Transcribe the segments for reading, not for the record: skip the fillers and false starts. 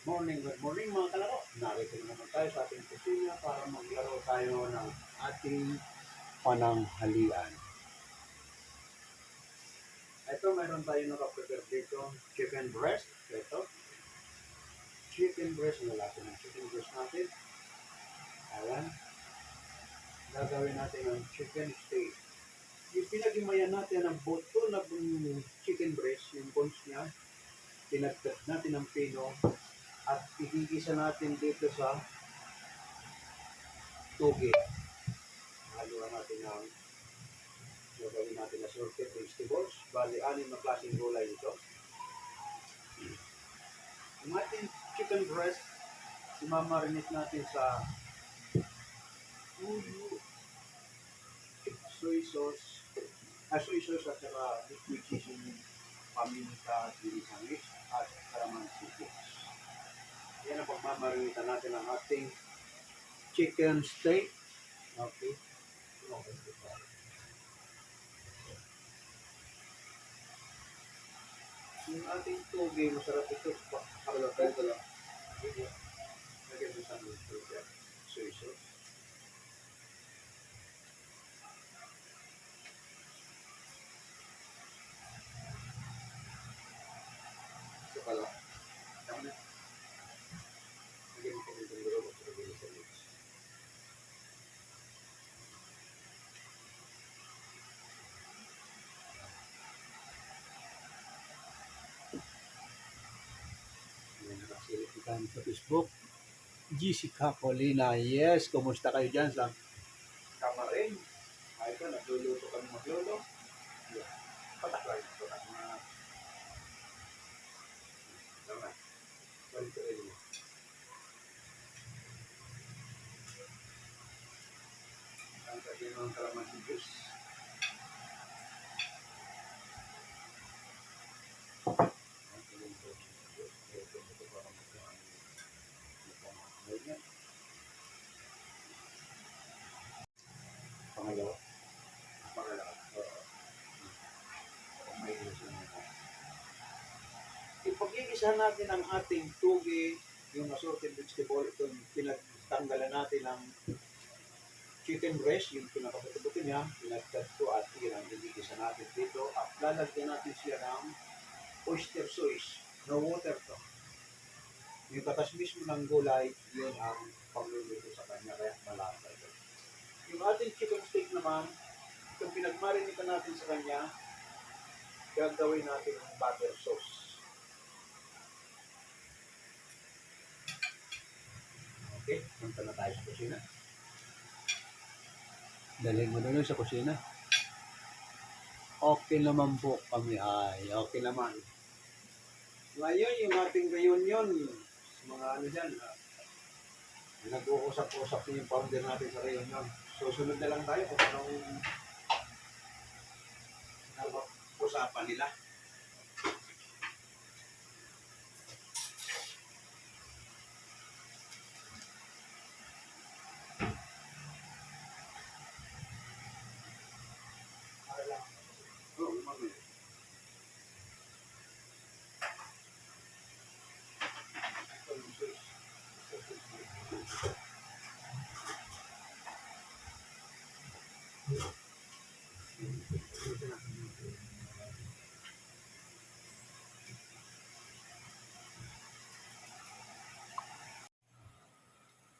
Good morning mga kalaro. Narito na naman tayo sa ating kusina para maglaro tayo ng ating pananghalian. Ito, mayroon tayo nakaprepare dito, chicken breast. Ito, chicken breast, nalasa ng chicken breast natin. Ayan, gagawin natin ng chicken steak. Yung pinagimayan natin ng buto na chicken breast, yung bones niya, pinagkat natin ng pino at igigisa natin dito sa toge. Haluan natin ng gagawin natin na assorted vegetables. Bali, 6 na klaseng gulay ito. Ang ating chicken breast, imamarinate natin sa soy sauce at saka liquid seasoning, paminta, ginisangis, at kalamansi sticks. Yan ang pagmamarinate natin ang ating chicken steak. Okay. Yung ating toge, masarap ito. Pakalapay ko lang. Lagyan mo sa soy sauce. Ito pala. Tama na. Lagyan mo kami itong dalawa sa lagyan sa mix. Nakasilip kita sa Facebook. Jessica Colina. Yes, kumusta kayo dyan sa Kamarin? Ay ka, nagluluto kami maglolo. Yeah. Patak lang. Patak na. Tama. Balik ka rin mo. Ang kasi ng kalamansi juice. Pangalawa. Ipag-iisahan natin ang ating tugi, yung assorted vegetable, ito pinagtanggalan natin ng chicken breast, yung pinakaputi-puti niya, pinagkat ko at yun ang igigisa natin dito. At lalagyan natin siya ng oyster sauce, no water to. Yung katas mismo ng gulay, yun ang pagluluto sa kanya, kaya malasa ito. Yung ating chicken steak naman, itong pinagmarinita natin sa kanya, gagawin natin ng butter sauce. Okay, punta na tayo sa kusina. Dalhin mo doon sa kusina. Okay naman po kami ay, okay naman. Ngayon, yung ating reunion, mga ano dyan, nag-uusap-usap yung founder natin sa reunion. Susunod na lang tayo kung anong usapan nila.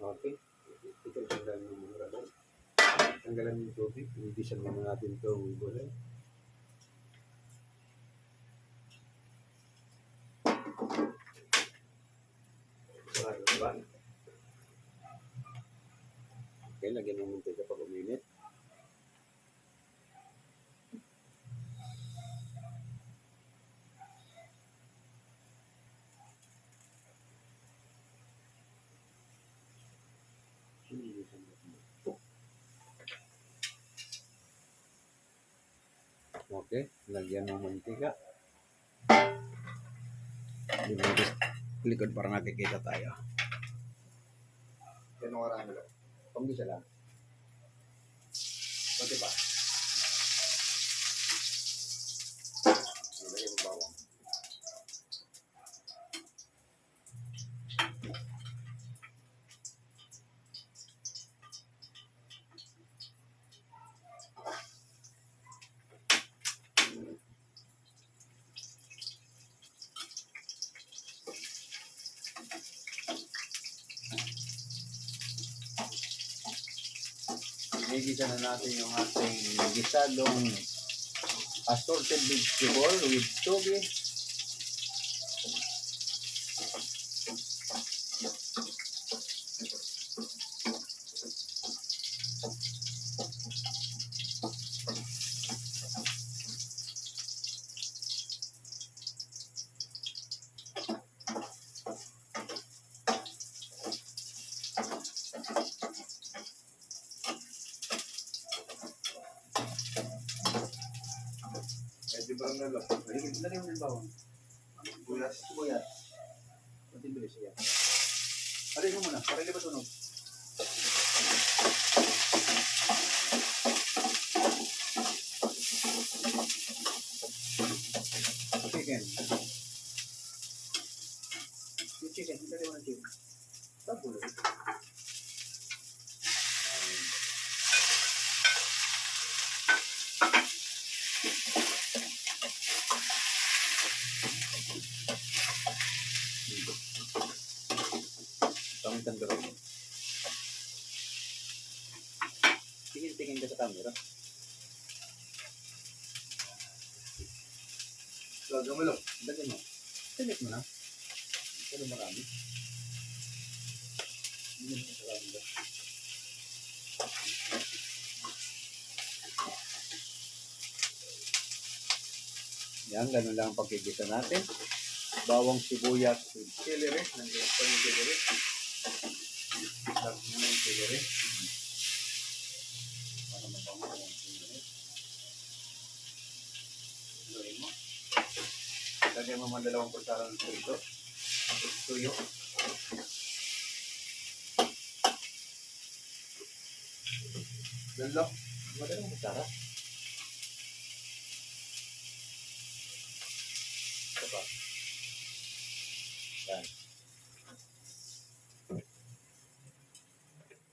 Okay. Ito tanggalan ng mga rabon. Tanggalan ng tubig. Ibisan muna natin itong gulay. Sarado ba? Okay, lagyan ng mantika pag uminit. Okay, lagyan ng mantika. Likod para nakikita tayo. Yan ang marami lang. Pambisa lang. Pati pa. Lagyan mo bawang. igisa na natin yung ating gisadong assorted vegetable with toge. Medyo parang nalap. Lagyan mo ng bawang. Bulas. Sibuyas. Kunting bilis yan. Parin mo muna, para hindi ba tunog? Chicken. Yung chicken, lagyan mo ng chicken. Tabulo. Tamang tandero mo. Tingin-tingin ka sa camera. Lagyan mo lang. Lagyan mo. Tinik mo na. Pero marami. Hindi mo sa camera. Yan, ganun lang ang pagkikita natin. Bawang sibuyas with celery. Nandiyan pa yung celery. Lagyan mo na yung celery. Para mabango yung celery. Haluin mo. Lagyan mo mga 2 kutsara ng tuyo. Tuyo. Lalo. 2 kutsara. Ito pa. Yan.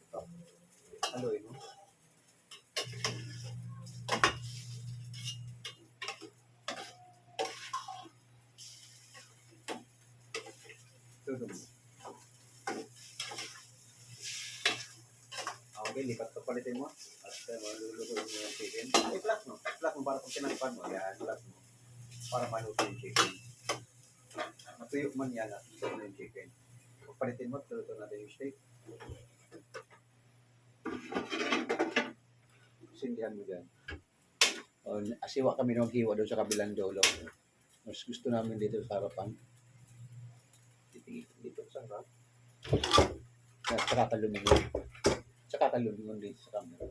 Ito. Haluin mo. Tulo mo. Okay, lipat ka palitin mo. At maluluto mo yung chicken. I-flat mo. I-flat mo para pag tinagpan mo. Yan, flat mo. Para maluto yung chicken. Matuyo man yan at ito na yung chicken. Palitin mo, tuluto natin yung steak. Sindihan mo dyan. O, asiwa kami nung hiwa doon sa kabilang dulo. Mas gusto namin dito sa harapan. Dito sa harap. At saka kalumingon. Saka kalumingon dito sa camera.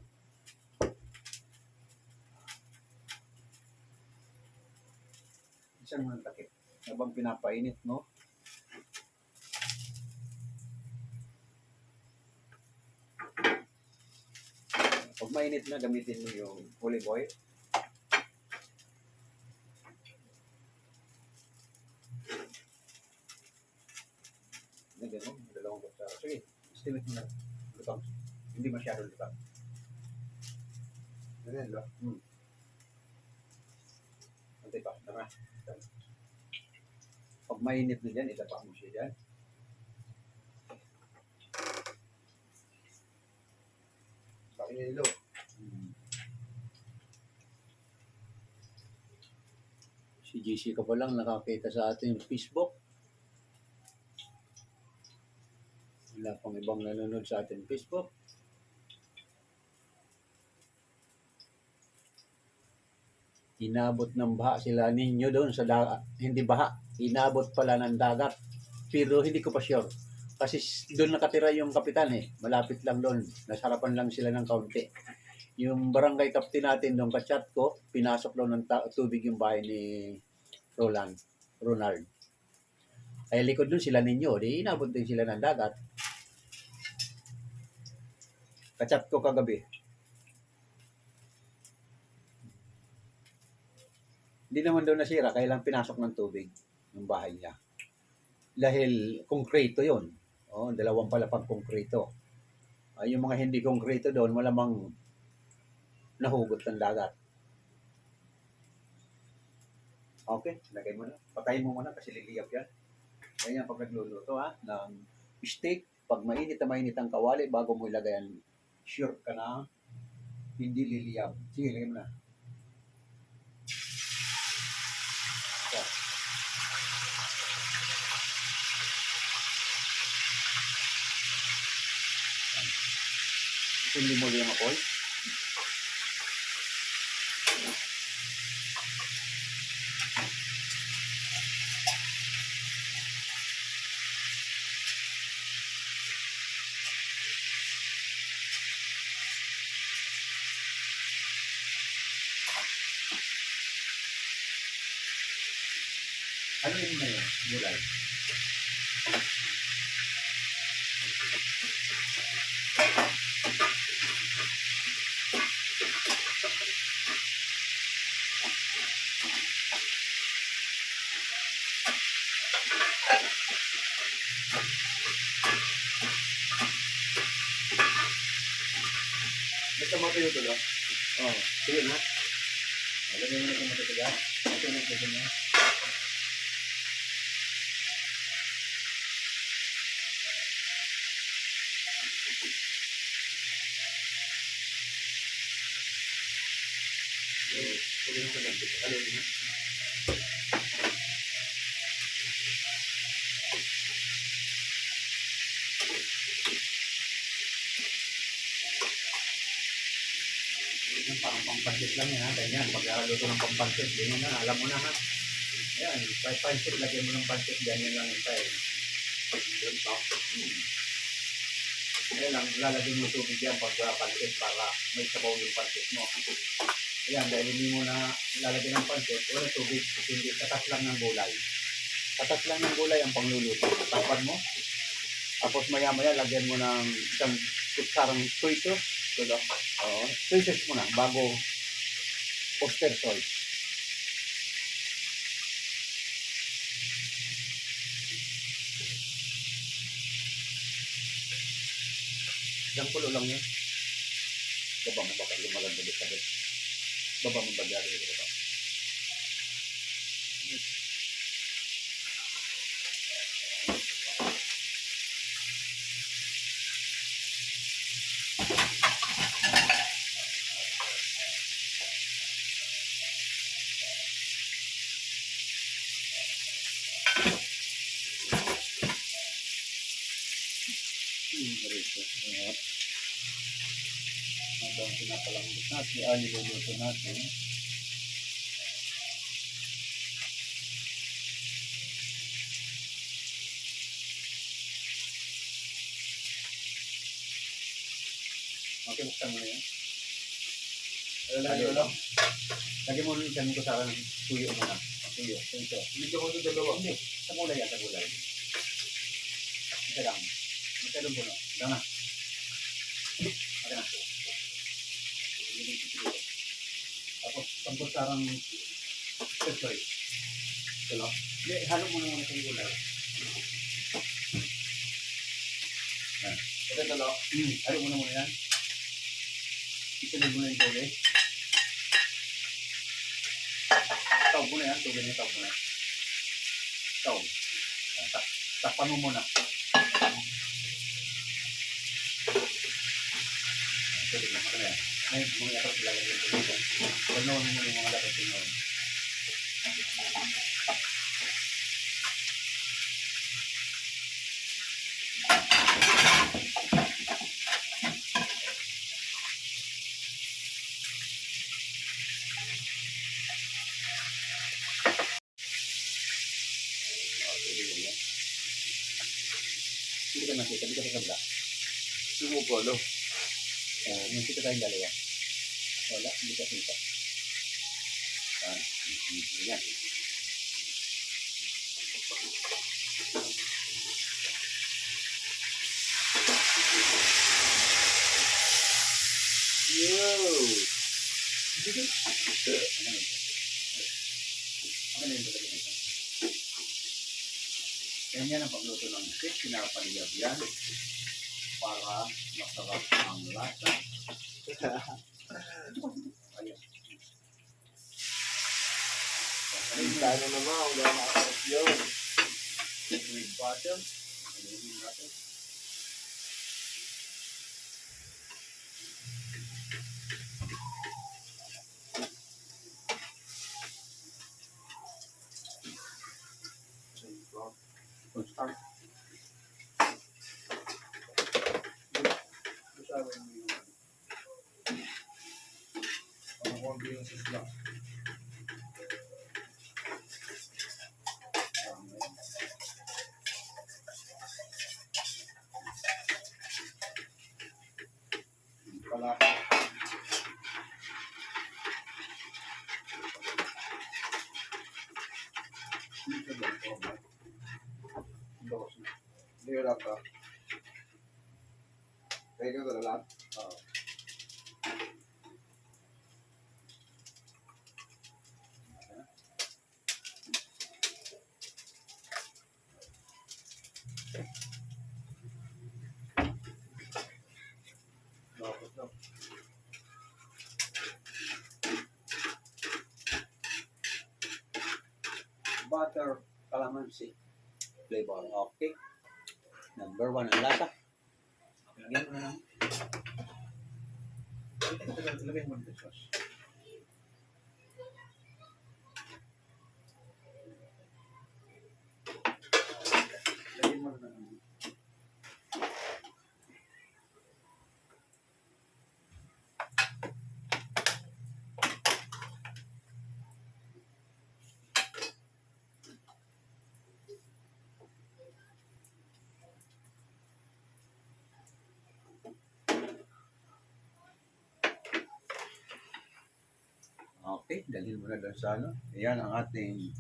Isang mga takip. Habang pinapainit, no? Pag mainit na, gamitin mo yung olive oil. Lagyan mo, 2 kutsara. Sige, estimate mo na. Lutang. Hindi masyado lutang. Ganyan lang. Antay pa, tama. Pag mainit na dyan, itapa mo siya dyan. Pakinilo. Si JC ka pa lang nakakita sa ating Facebook. Wala pang ibang nanonood sa ating Facebook. Inabot ng baha sila ninyo doon sa dagat. Hindi baha, inabot pala ng dagat. Pero hindi ko pa sure. Kasi doon nakatira yung kapitan eh. Malapit lang doon. Nasarapan lang sila ng kaunti. Yung barangay captain natin doon, kachat ko, pinasok daw ng tubig yung bahay ni Ronald. Ay likod doon sila ninyo, di inabot din sila ng dagat. Kachat ko kagabi. Hindi naman daw nasira, kaya lang pinasok ng tubig yung bahay niya. Dahil konkreto yun. Oh, 2 palapag konkreto. Yung mga hindi konkreto doon, malamang nahugot ng dagat. Okay, lagay mo na. Patayin mo muna kasi liliyap yan. Ganyan pag nagluluto ng steak. Pag mainit na mainit ang kawali, bago mo ilagay yan, sure ka na hindi liliyab. Sige, lagyan mo na. So, sindi mo yung apoy. Ano yung na yun? Gulay. Basta matuyo to lang. Oo. Tuyo na. Alam mo na kung matutuga. Ito na ito niya. Tuloy mo lang dito. Alam mo na. Yan, parang pampansit lang yan ha. Ganyan, pag-aluto ng pampansit, ganyan na, alam mo na ha. Yan, pansit, lagyan mo ng pansit, ganyan lang yung tayo. Yun pa. Ayan lang, lalagyan mo tubig yan pag-pansit para may sabaw yung pansit mo. Ayan, dahil hindi mo na lalagyan ng pansit, wala tubig, hindi, katas lang ng gulay. Katas lang ng gulay ang pangluluto. Takpan mo. Tapos maya-maya, lagyan mo ng isang kutsarang soy sauce. Oo, soy sauce mo na bago oyster sauce. Isang kulo lang yun. Baba mo baka lumalag na dito. Baba mo bagay dito. Diretso. Ayan. Habang pinapalambot natin, niluluto natin. Okay, buksan mo na yun. Lagi mo rin isang kusara ng tuyo muna. Tuyo. Ito. Hindi ka mo ito dalawa. Hindi. Sa gulay yan, sa gulay. Isa lang. Masyadong puno. Lang na. Okay na. Tapos, isang kusarang sorry. Ito lang. Hindi, halo mo na muna sa gulay. Yan. Ito dalawa. Halo mo na muna yan. Isunod mo na yung tubig. Tawag mo na yan. Tubig na tawag mo na. Tawag. Takpan mo muna. Tubig na. Ano yan? May mga yakas ilalagay yung tubig. Pagnawan mo muna yung mga dapat tingnan. Hindi ka nakita, hindi ka sa kabla. Sumupolo. Nakita tayong dalawa. Wala, hindi ka kita. Yan. Yo! Ano yung talaga nito? Ganyan ang pagluto ng steak, pinapanilab yan para masarap ang lasa. Ayan. Ano naman, wala makakasap yun. With butter. With butter. Wala. Hindi lang ka. Kaya ka lang. Dapat na. Butter, calamansi. Flavor. Okay. Number 1 ang lasa. Lagyan mo na lang. Lagyan mo na yung sauce. Lagyan mo na lang. Okay, dalhin mo na doon sa ano. Ayan ang ating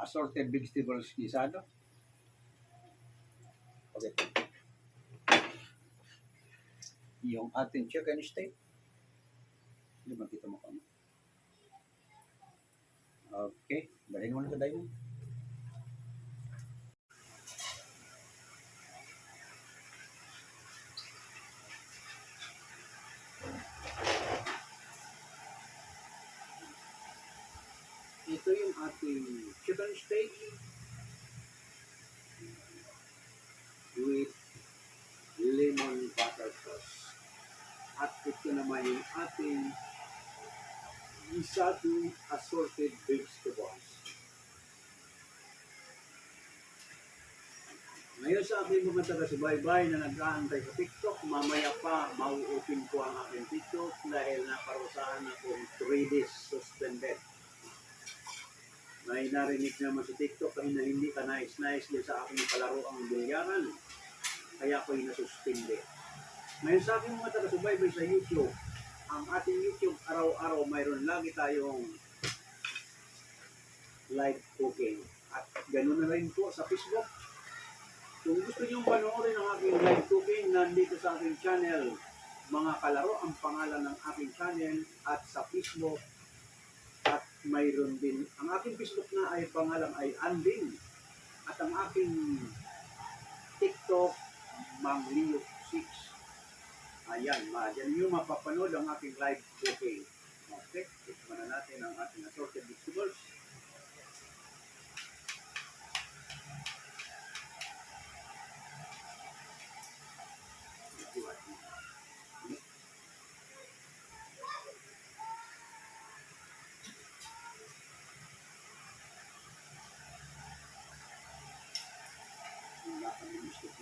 assorted vegetables guisado. Okay. Yung ating chicken steak. Hindi makita mo kami. Okay, dalhin mo na sa dining. Ito yung ating chicken steak with lemon butter sauce. At ito naman yung ating guisado assorted vegetables. Ngayon sa aking mga taga-subaybay na nag-aantay sa TikTok, mamaya pa mau-open ko ang aking TikTok dahil naparusahan akong 3 days suspended. May narinig naman sa TikTok na hindi ka nice-nice din sa aking palaro ang bilyaran. Kaya ako'y nasuspinde. Ngayon sa aking mga taga-subaybay sa YouTube, ang ating YouTube araw-araw mayroon lagi tayong live cooking. At ganoon na rin po sa Facebook. Kung gusto niyong panoorin ang aking live cooking, nandito sa aking channel, mga kalaro, ang pangalan ng aking channel at sa Facebook. At mayroon din, ang aking Facebook na ay pangalan ay Anding. At ang aking TikTok, Mang Leo 6. Ayan, dyan nyo mapapanood ang aking live cooking. Okay, tikman na natin ang ating assorted vegetables.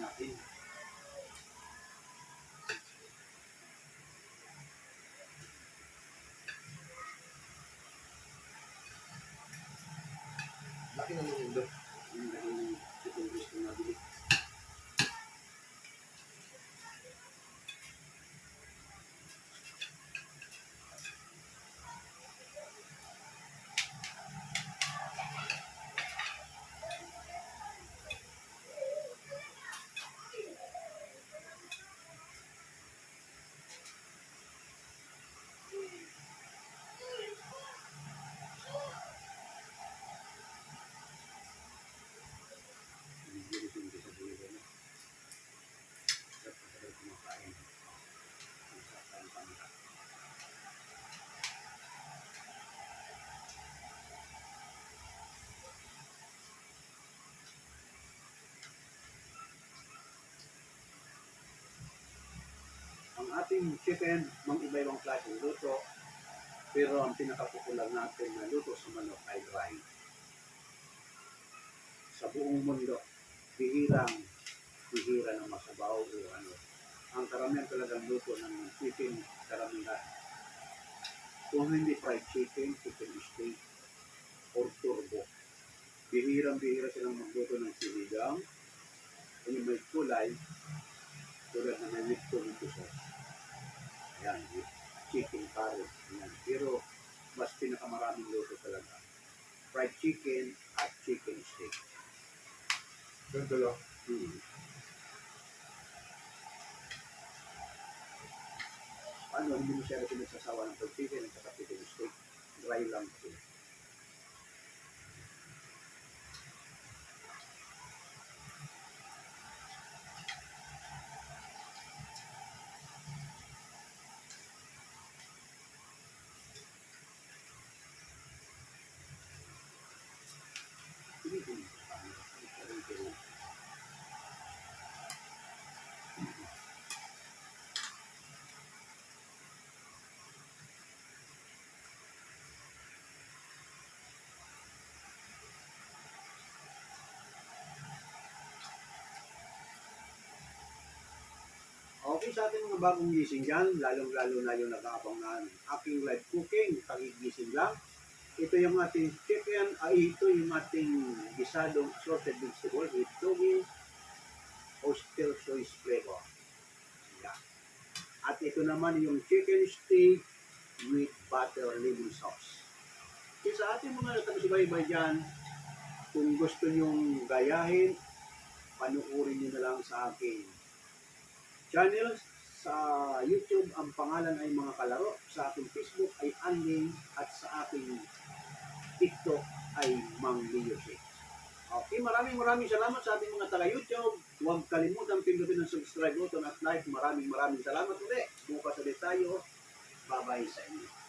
Natin. Laki ng mundo. Ito gusto nabili. Ang ating chicken, mang iba-ibang klaseng luto, pero ang pinakapopular natin na luto sa manok ay dry. Sa buong mundo, bihira ng masabaw o ano. Ang karamihan talagang luto ng chicken, karamihan Kung hindi fried chicken, chicken steak, or turbo. Bihirang-bihira silang magluto ng sinigang. Kung yung may kulay, tulad na may with tomato sauce. Yan, with chicken curry. Yan. Pero, mas pinakamaraming luto talaga. Fried chicken at chicken steak. Ganito lang. Ano, hindi mo siya pinagsasawa ng fried chicken at saka chicken steak. Dry lang ito. Okay, sa ating mga bagong gising dyan, lalong-lalo na yung nag-aabang na aking live cooking, kagigising lang. Ito yung ating chicken, ito yung ating gisadong assorted vegetable with togi, oyster sauce flavor. Yan. At ito naman yung chicken steak with butter lemon sauce. Kaya sa ating mga nagkakasubaybay dyan, kung gusto nyong gayahin, panuorin nyo na lang sa aking channel sa YouTube. Ang pangalan ay Mga Kalaro. Sa aking Facebook ay Anding at sa aking TikTok ay Mang Leo 6. Okay, maraming salamat sa ating mga taga-YouTube. Huwag kalimutan pindutin ang subscribe button at like. Maraming salamat ulit. Bukas ulit tayo. Bye-bye sa inyo.